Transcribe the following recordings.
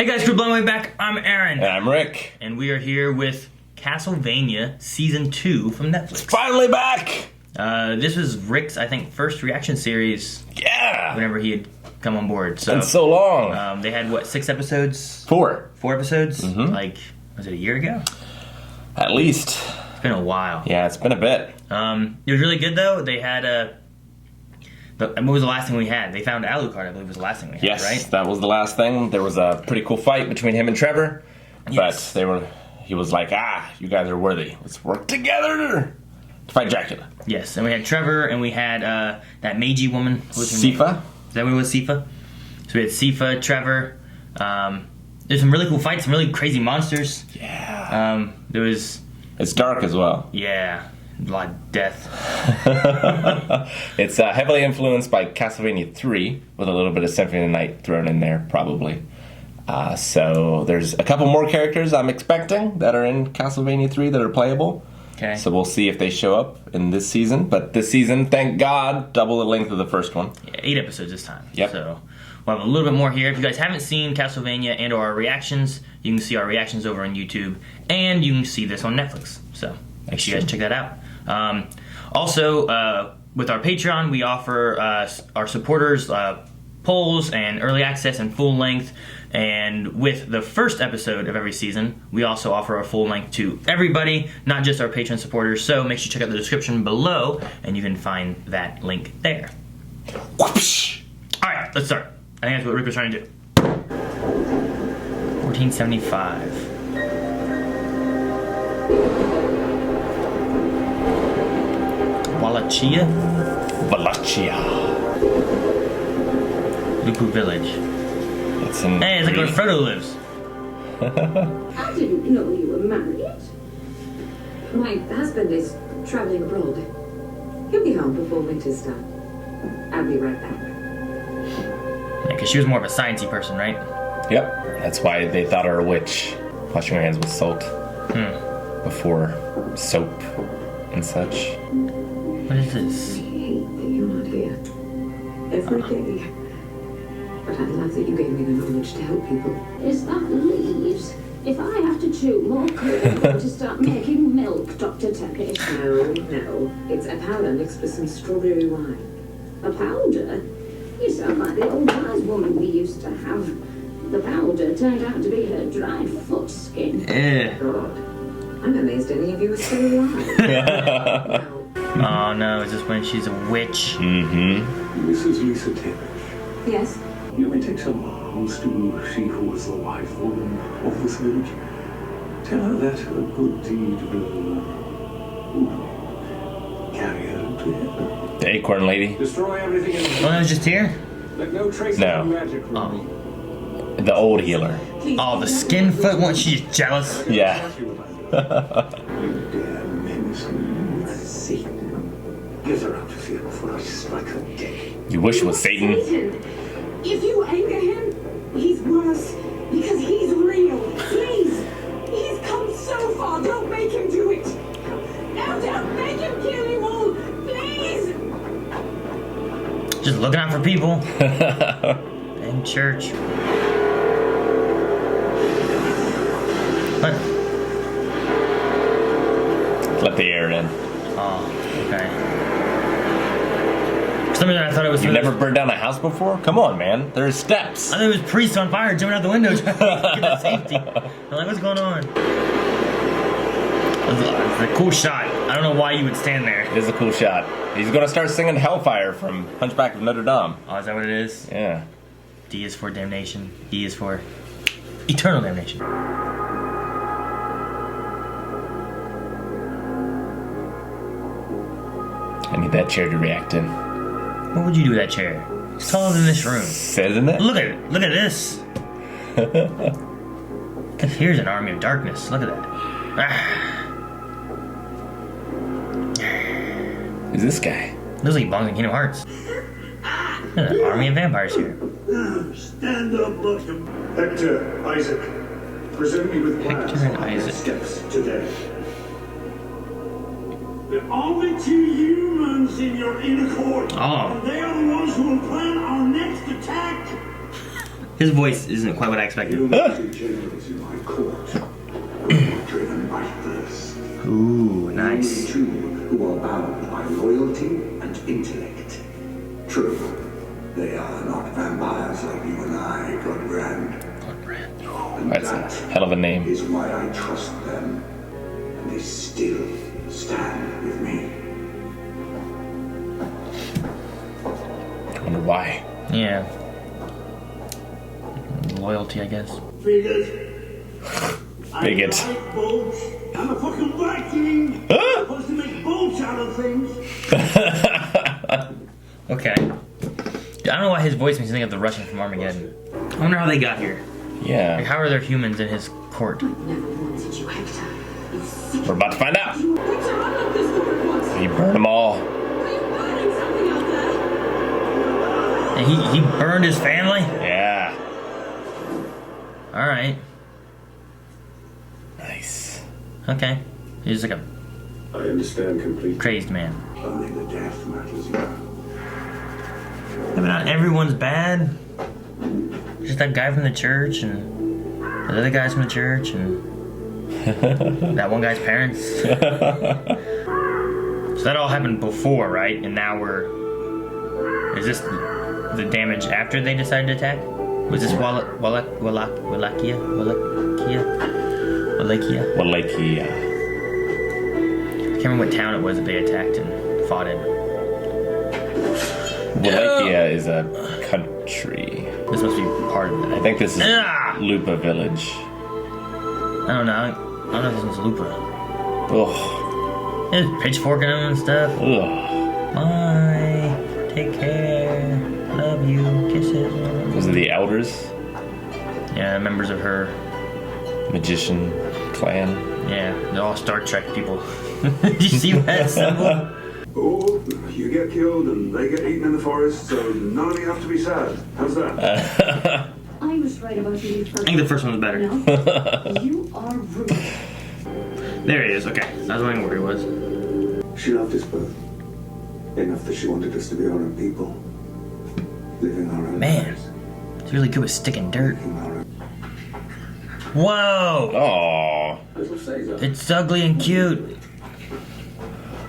Hey guys, crew, blown way back. I'm Aaron. And I'm Rick. And we are here with Castlevania Season 2 from Netflix. It's finally back! This was Rick's, I think, first reaction series. Yeah! Whenever he had come on board. So, it's so long. They had, what, 6 episodes? 4. 4 episodes? Mm-hmm. Like, was it a year ago? At least. It's been a while. Yeah, it's been a bit. It was really good, though. They had what was the last thing we had? They found Alucard, I believe, was the last thing we had, Yes, right? that was the last thing. There was a pretty cool fight between him and Trevor. Yes. But he was like, you guys are worthy. Let's work together to fight Dracula. Yes, and we had Trevor, and we had that Meiji woman. Sifa? Is that what it was, Sifa? So we had Sifa, Trevor. There's some really cool fights, some really crazy monsters. Yeah. There was... It's dark as well. Yeah. A lot of death. It's heavily influenced by Castlevania 3, with a little bit of Symphony of the Night thrown in there, probably. So there's a couple more characters I'm expecting that are in Castlevania 3 that are playable. Okay. So we'll see if they show up in this season. But this season, thank God, double the length of the first one. Yeah, 8 episodes this time. Yep. So we'll have a little bit more here. If you guys haven't seen Castlevania and or our reactions, you can see our reactions over on YouTube, and you can see this on Netflix. So make sure you guys check that out. Also, with our Patreon, we offer our supporters polls and early access and full length. And with the first episode of every season, we also offer a full length to everybody, not just our Patreon supporters. So make sure you check out the description below, and you can find that link there. Whoosh! All right, let's start. I think that's what Rick was trying to do. 1475. Wallachia? Wallachia. Lupu Village. It's in Hey, it's like where Greece. Frodo lives. I didn't know you were married. My husband is traveling abroad. He'll be home before winter's done. I'll be right back. Yeah, because she was more of a sciencey person, right? Yep. That's why they thought her a witch. Washing her hands with salt. Before soap and such. What is this? I hate that you're not here. Every day. But I love that you gave me the knowledge to help people. Is that leaves? If I have to chew more clear, I'm going to start making milk, Dr. Teppich. No. It's a powder mixed with some strawberry wine. A powder? You sound like the old wise woman we used to have. The powder turned out to be her dried foot skin. God. I'm amazed any of you are still alive. Now, Oh no, is this when she's a witch? Mm-hmm. Mrs. Lisa Teppich, yes? you may take some alms to she who was the wife woman of this village. Tell her that her good deed will carry her to heaven. The acorn lady. Destroy everything in the Oh, that was just here? Let no trace No. of magic remain. The old healer. Oh, the skin foot one? She's jealous. Yeah. You dare menace me with Satan. Get her out of here before I strike her dead. You wish it was Satan. Satan! If you anger him, he's worse because he's real. Please! He's come so far. Don't make him do it. No, don't make him kill you all. Please! Just looking out for people. In church. What? Let the air in. Oh, okay. For some reason I thought it was... You never burned down a house before? Come on, man. There's steps. I thought it was priests on fire jumping out the window trying to get to safety. I'm like, what's going on? It's a cool shot. I don't know why you would stand there. It is a cool shot. He's gonna start singing Hellfire from Hunchback of Notre Dame. Oh, is that what it is? Yeah. D is for damnation. E is for eternal damnation. I need that chair to react in. What would you do with that chair? It's taller than this room. Isn't it? Look at it. Look at this. Here's an army of darkness. Look at that. Who's this guy? Looks like he belongs in Kingdom Hearts. There's an army of vampires here. Stand up, look. Hector, Isaac, present me with plans Hector and for our Isaac. next steps today. There are only 2 humans in your inner court. Oh. And they are the ones who will plan our next attack. His voice isn't quite what I expected. Humans generals in my court are driven by thirst. Ooh, nice. Only two who are bound by loyalty and intellect. True, they are not vampires like you and I, Godbrand. And That's that a hell of a name. is why I trust them, and they still stand with me. I wonder why. Yeah. Loyalty, I guess. Bigot. Bigot. I like boats. I'm a fucking Viking. I'm supposed to make boats out of things. Okay. I don't know why his voice makes me think of the Russian from Armageddon. I wonder how they got here. Like, Yeah. how are there humans in his court? Never wanted you, Hector. You sick. We're about to find out. Hector, unlock this door at once. He burned them all. Are you burning something out there? And he burned his family? Yeah. Alright. Nice. Okay. He's like a I understand completely. crazed man. Only the death matters now. Yeah, but not everyone's bad. Just that guy from the church and the other guys from the church and that one guy's parents. So that all happened before, right? And now is this the damage after they decided to attack? Was this Wallachia? Wallachia. I can't remember what town it was that they attacked and fought in. Wallachia is a country. This must be part of it. I think this is Ah! Lupa Village. I don't know. I don't know if this one's Lupa. Ugh. There's pitchforking them and stuff. Ugh. Bye. Take care. Love you. Kisses. Those are the elders. Yeah, members of her. Magician clan. Yeah, they're all Star Trek people. Did you see that symbol? Or you get killed and they get eaten in the forest, so none of you have to be sad. How's that? I was right about you. I think the first one was better. No, you are rude. There he is. Okay, I was wondering where he was. She loved us both. Enough that she wanted us to be our own people. Living our own Man. lives. It's really good with stick and dirt. Making our own. Whoa! Oh. Little Caesar. It's ugly and cute.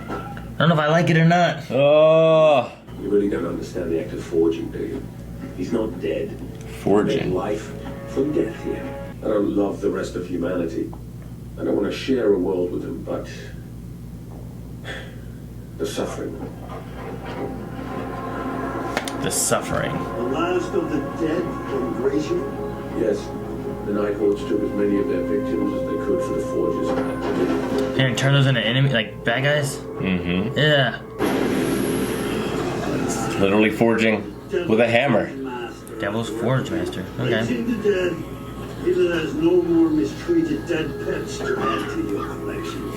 I don't know if I like it or not. Oh. You really don't understand the act of forging, do you? He's not dead. Made Forging. life from death here. I don't love the rest of humanity. I don't want to share a world with them, but the suffering. The suffering. The last of the dead from Gracia. Yes, the Night Lords took as many of their victims as they could for the forges. And turn those into enemy, like bad guys? Mm-hmm. Yeah. Literally forging with a hammer. Master. Devil's Forge Master. Okay. Raising the dead. Either there's no more mistreated dead pets to add to your collection.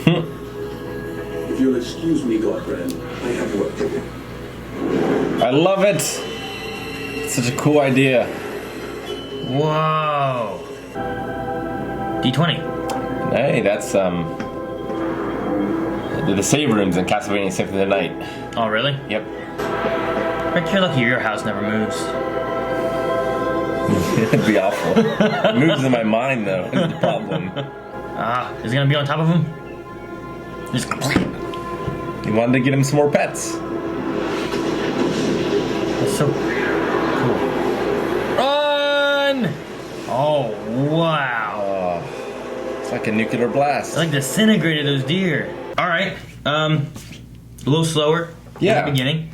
If you'll excuse me, Godbrand, I have work to do. I love it. It's such a cool idea. Whoa. D20. Hey, that's the save rooms in Castlevania Symphony of the Night. Oh, really? Yep. Rick, you're lucky your house never moves. It'd be awful. It moves in my mind though. Is the problem. Ah, is it gonna be on top of him? Just You wanted to get him some more pets. That's so cool. Run! Oh, wow. Oh, it's like a nuclear blast. It like disintegrated those deer. Alright, a little slower Yeah. at the beginning.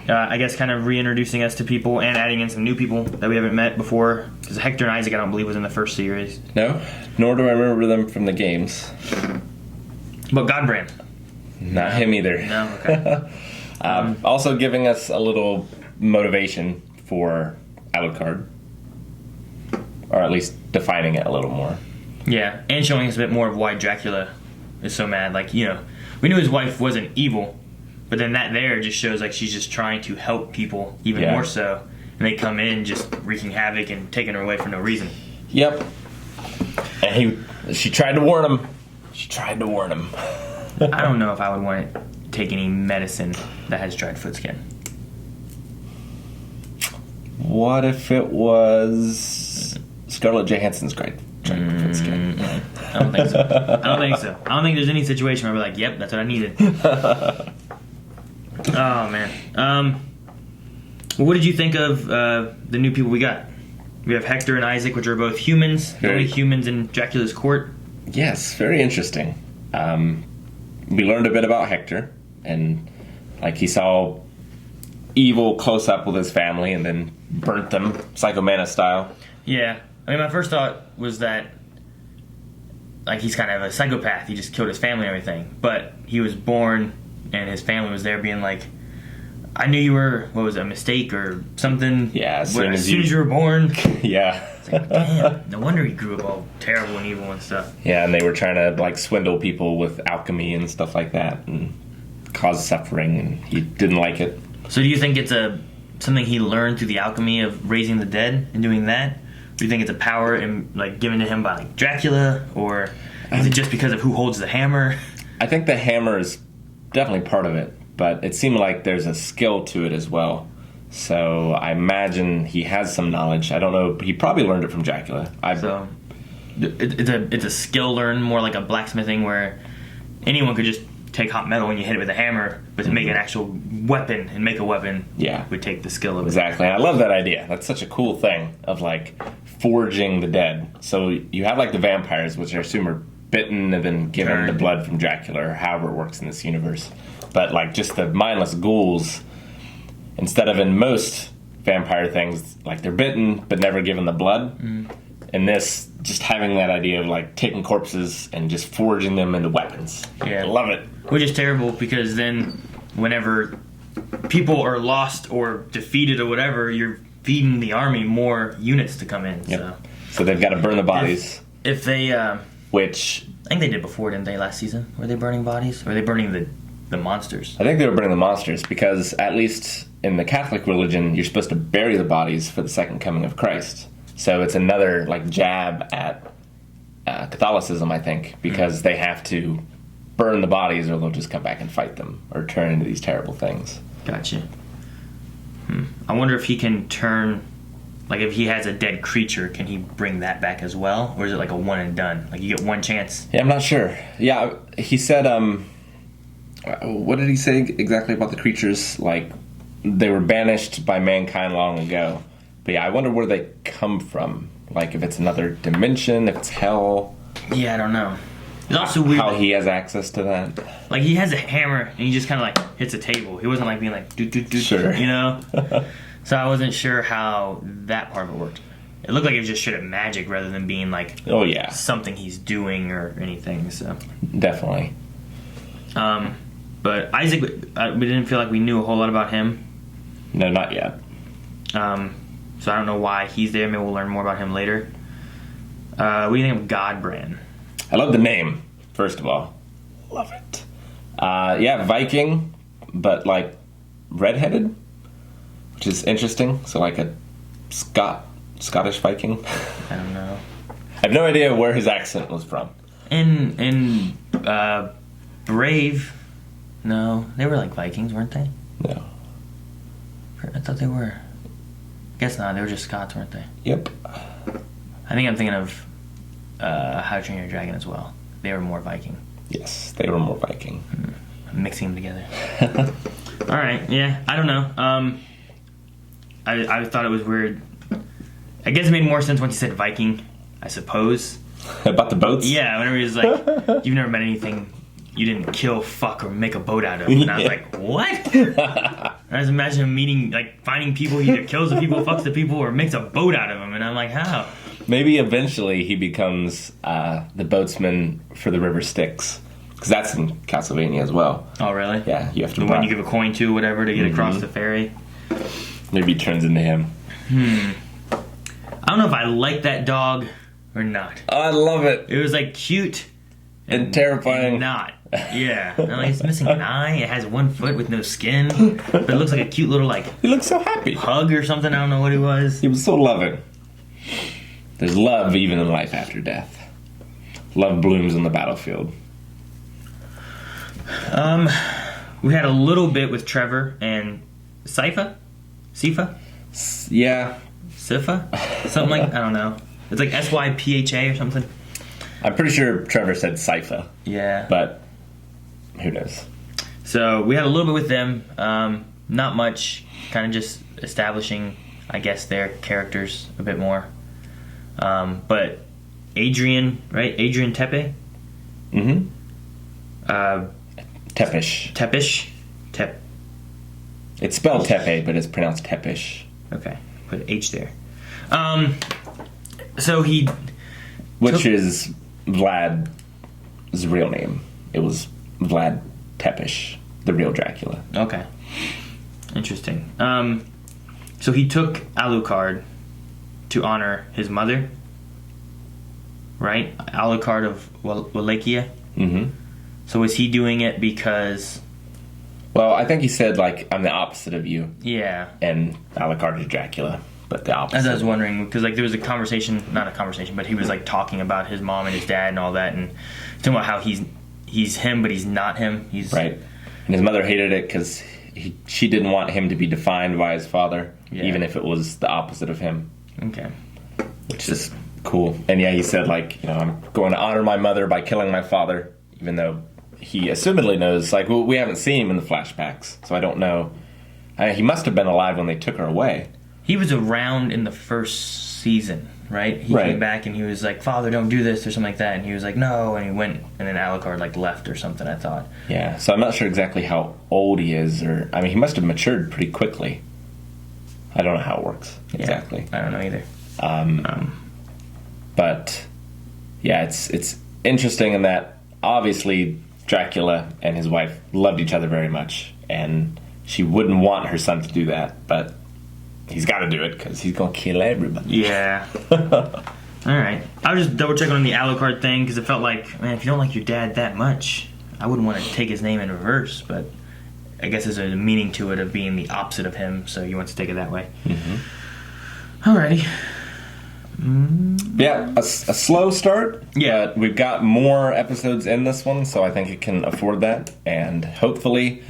I guess kind of reintroducing us to people and adding in some new people that we haven't met before. Because Hector and Isaac, I don't believe, was in the first series. No, nor do I remember them from the games. But Godbrand. Not him either. No, okay. Also giving us a little motivation for Alucard. Or at least defining it a little more. Yeah, and showing us a bit more of why Dracula is so mad. Like, you know, we knew his wife wasn't evil, but then that there just shows like she's just trying to help people even Yeah. more so. And they come in just wreaking havoc and taking her away for no reason. Yep. And she tried to warn him. She tried to warn him. I don't know if I would want to take any medicine that has dried foot skin. What if it was Scarlett Johansson's trying to fit skin? I don't think so. I don't think there's any situation where we're like, yep, that's what I needed. Oh, man. What did you think of the new people we got? We have Hector and Isaac, which are both humans. The only humans in Dracula's court. Yes, very interesting. We learned a bit about Hector, and like he saw evil close up with his family and then burnt them, Psycho Mantis style. Yeah. I mean, my first thought was that like he's kind of a psychopath. He just killed his family and everything. But he was born and his family was there being like, I knew you were, what was it, a mistake or something? Yeah, as soon as you were born. Yeah. It's like, damn, no wonder he grew up all terrible and evil and stuff. Yeah, and they were trying to like swindle people with alchemy and stuff like that and cause suffering, and he didn't like it. So do you think it's something he learned through the alchemy of raising the dead and doing that? Do you think it's a power like given to him by like Dracula, or is it just because of who holds the hammer? I think the hammer is definitely part of it, but it seemed like there's a skill to it as well. So I imagine he has some knowledge. I don't know. He probably learned it from Dracula. So it's a skill learned, more like a blacksmithing, where anyone could just take hot metal and you hit it with a hammer, but to make an actual weapon and make a weapon, would take the skill of it. Exactly. I love that idea. That's such a cool thing of like forging the dead. So you have like the vampires, which I assume are bitten and then given the blood from Dracula, or however it works in this universe. But like just the mindless ghouls, instead of in most vampire things, like they're bitten but never given the blood. In this, just having that idea of like taking corpses and just forging them into weapons. Yeah, I love it. Which is terrible, because then whenever people are lost or defeated or whatever, you're feeding the army more units to come in. Yep. So they've got to burn the bodies. If they, which I think they did before, didn't they? Last season, were they burning bodies, or were they burning the monsters? I think they were burning the monsters, because at least in the Catholic religion, you're supposed to bury the bodies for the second coming of Christ. So it's another like jab at Catholicism, I think, because they have to burn the bodies or they'll just come back and fight them or turn into these terrible things. Gotcha. I wonder if he can turn, like if he has a dead creature, can he bring that back as well? Or is it like a one and done? Like you get one chance? Yeah, I'm not sure. Yeah, he said, what did he say exactly about the creatures? Like, they were banished by mankind long ago. But yeah, I wonder where they come from. Like, if it's another dimension, if it's hell. Yeah, I don't know. It's also weird how he has access to that. Like, he has a hammer, and he just kind of, like, hits a table. He wasn't, like, being like, do-do-do, sure. You know? So I wasn't sure how that part of it worked. It looked like it was just straight up magic rather than being, like, oh yeah, something he's doing or anything, so. Definitely. But Isaac, we didn't feel like we knew a whole lot about him. No, not yet. So I don't know why he's there. Maybe we'll learn more about him later. What do you think of Godbrand? I love the name, first of all. Love it. Yeah, Viking, but like redheaded, which is interesting. So like a Scottish Viking. I don't know. I have no idea where his accent was from. In Brave, no, they were like Vikings, weren't they? No. I thought they were. Guess not. They were just Scots, weren't they? Yep. I think I'm thinking of How to Train Your Dragon as well. They were more Viking. Yes, they were more Viking. I'm mixing them together. All right. Yeah. I don't know. I thought it was weird. I guess it made more sense once you said Viking, I suppose. About the boats? Yeah. Whenever he was like, you've never met anything you didn't kill, fuck, or make a boat out of. And I was like, what? I just imagine him meeting, like, finding people. He either kills the people, fucks the people, or makes a boat out of them. And I'm like, how? Maybe eventually he becomes the boatsman for the River Styx. Because that's in Castlevania as well. Oh, really? Yeah, you have to. The one you give a coin to, whatever, to get across the ferry. Maybe he turns into him. I don't know if I like that dog or not. Oh, I love it. It was, like, cute. And terrifying. And not. Yeah. Like, it's missing an eye. It has 1 foot with no skin. But it looks like a cute little, like... He looks so happy. Hug or something. I don't know what he was. He was so loving. There's love even in life after death. Love blooms on the battlefield. We had a little bit with Trevor and Sifa? Yeah. Sypha? Something like, I don't know. It's like Sypha or something. I'm pretty sure Trevor said Sypha, Yeah. but who knows? So we had a little bit with them. Not much. Kind of just establishing, I guess, their characters a bit more. But Adrian, right? Adrian Tepe? Mm-hmm. Tepish. It's spelled Tepe, but it's pronounced Tepish. Okay. Put H there. So he... Which is Vlad's real name. It was Vlad Tepish, the real Dracula. Okay. Interesting. So he took Alucard to honor his mother, right? Alucard of Wallachia. Mm-hmm. So was he doing it because... Well, I think he said, like, I'm the opposite of you. Yeah. And Alucard is Dracula, but the opposite. As I was wondering, because like there was a conversation, not a conversation, but he was like talking about his mom and his dad and all that, and talking about how he's him, but he's not him. He's right. And his mother hated it because she didn't want him to be defined by his father, even if it was the opposite of him. Okay. Which is cool. And yeah, he said, like, I'm going to honor my mother by killing my father, even though he assumedly knows, like, well, we haven't seen him in the flashbacks, so I don't know. He must have been alive when they took her away. He was around in the first season, right? He came back and he was like, Father, don't do this, or something like that. And he was like, no, and he went, and then Alucard, like, left or something, I thought. Yeah, so I'm not sure exactly how old he is, or, I mean, he must have matured pretty quickly. I don't know how it works exactly. Yeah, I don't know either. But, yeah, it's interesting in that, obviously, Dracula and his wife loved each other very much, and she wouldn't want her son to do that, but he's got to do it because he's going to kill everybody. Yeah. Alright. I was just double checking on the Alucard thing because it felt like, man, if you don't like your dad that much, I wouldn't want to take his name in reverse, but I guess there's a meaning to it of being the opposite of him, so you want to take it that way. Mm-hmm. Alrighty. Yeah, a slow start. Yeah. But we've got more episodes in this one, so I think it can afford that. And hopefully,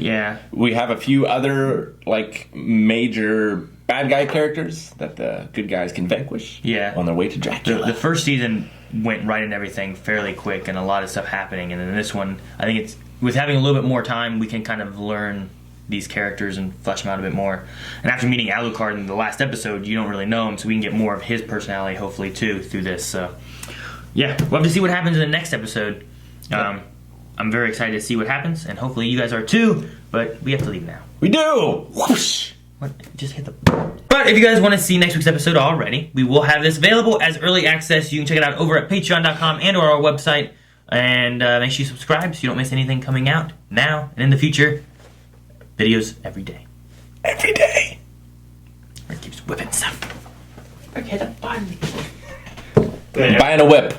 we have a few other, like, major bad guy characters that the good guys can vanquish on their way to Dracula. The first season went right into everything fairly quick and a lot of stuff happening. And then this one, I think it's, with having a little bit more time, we can kind of learn these characters and flesh them out a bit more. And after meeting Alucard in the last episode, you don't really know him, so we can get more of his personality, hopefully, too, through this. So, yeah, we'll have to see what happens in the next episode. I'm very excited to see what happens, and hopefully you guys are too, but we have to leave now. We do! Whoosh! What? Just hit the... But if you guys want to see next week's episode already, we will have this available as early access. You can check it out over at patreon.com and or our website. And make sure you subscribe so you don't miss anything coming out now and in the future. Videos every day. Every day. It keeps whipping stuff. Okay, the button. Buying a whip.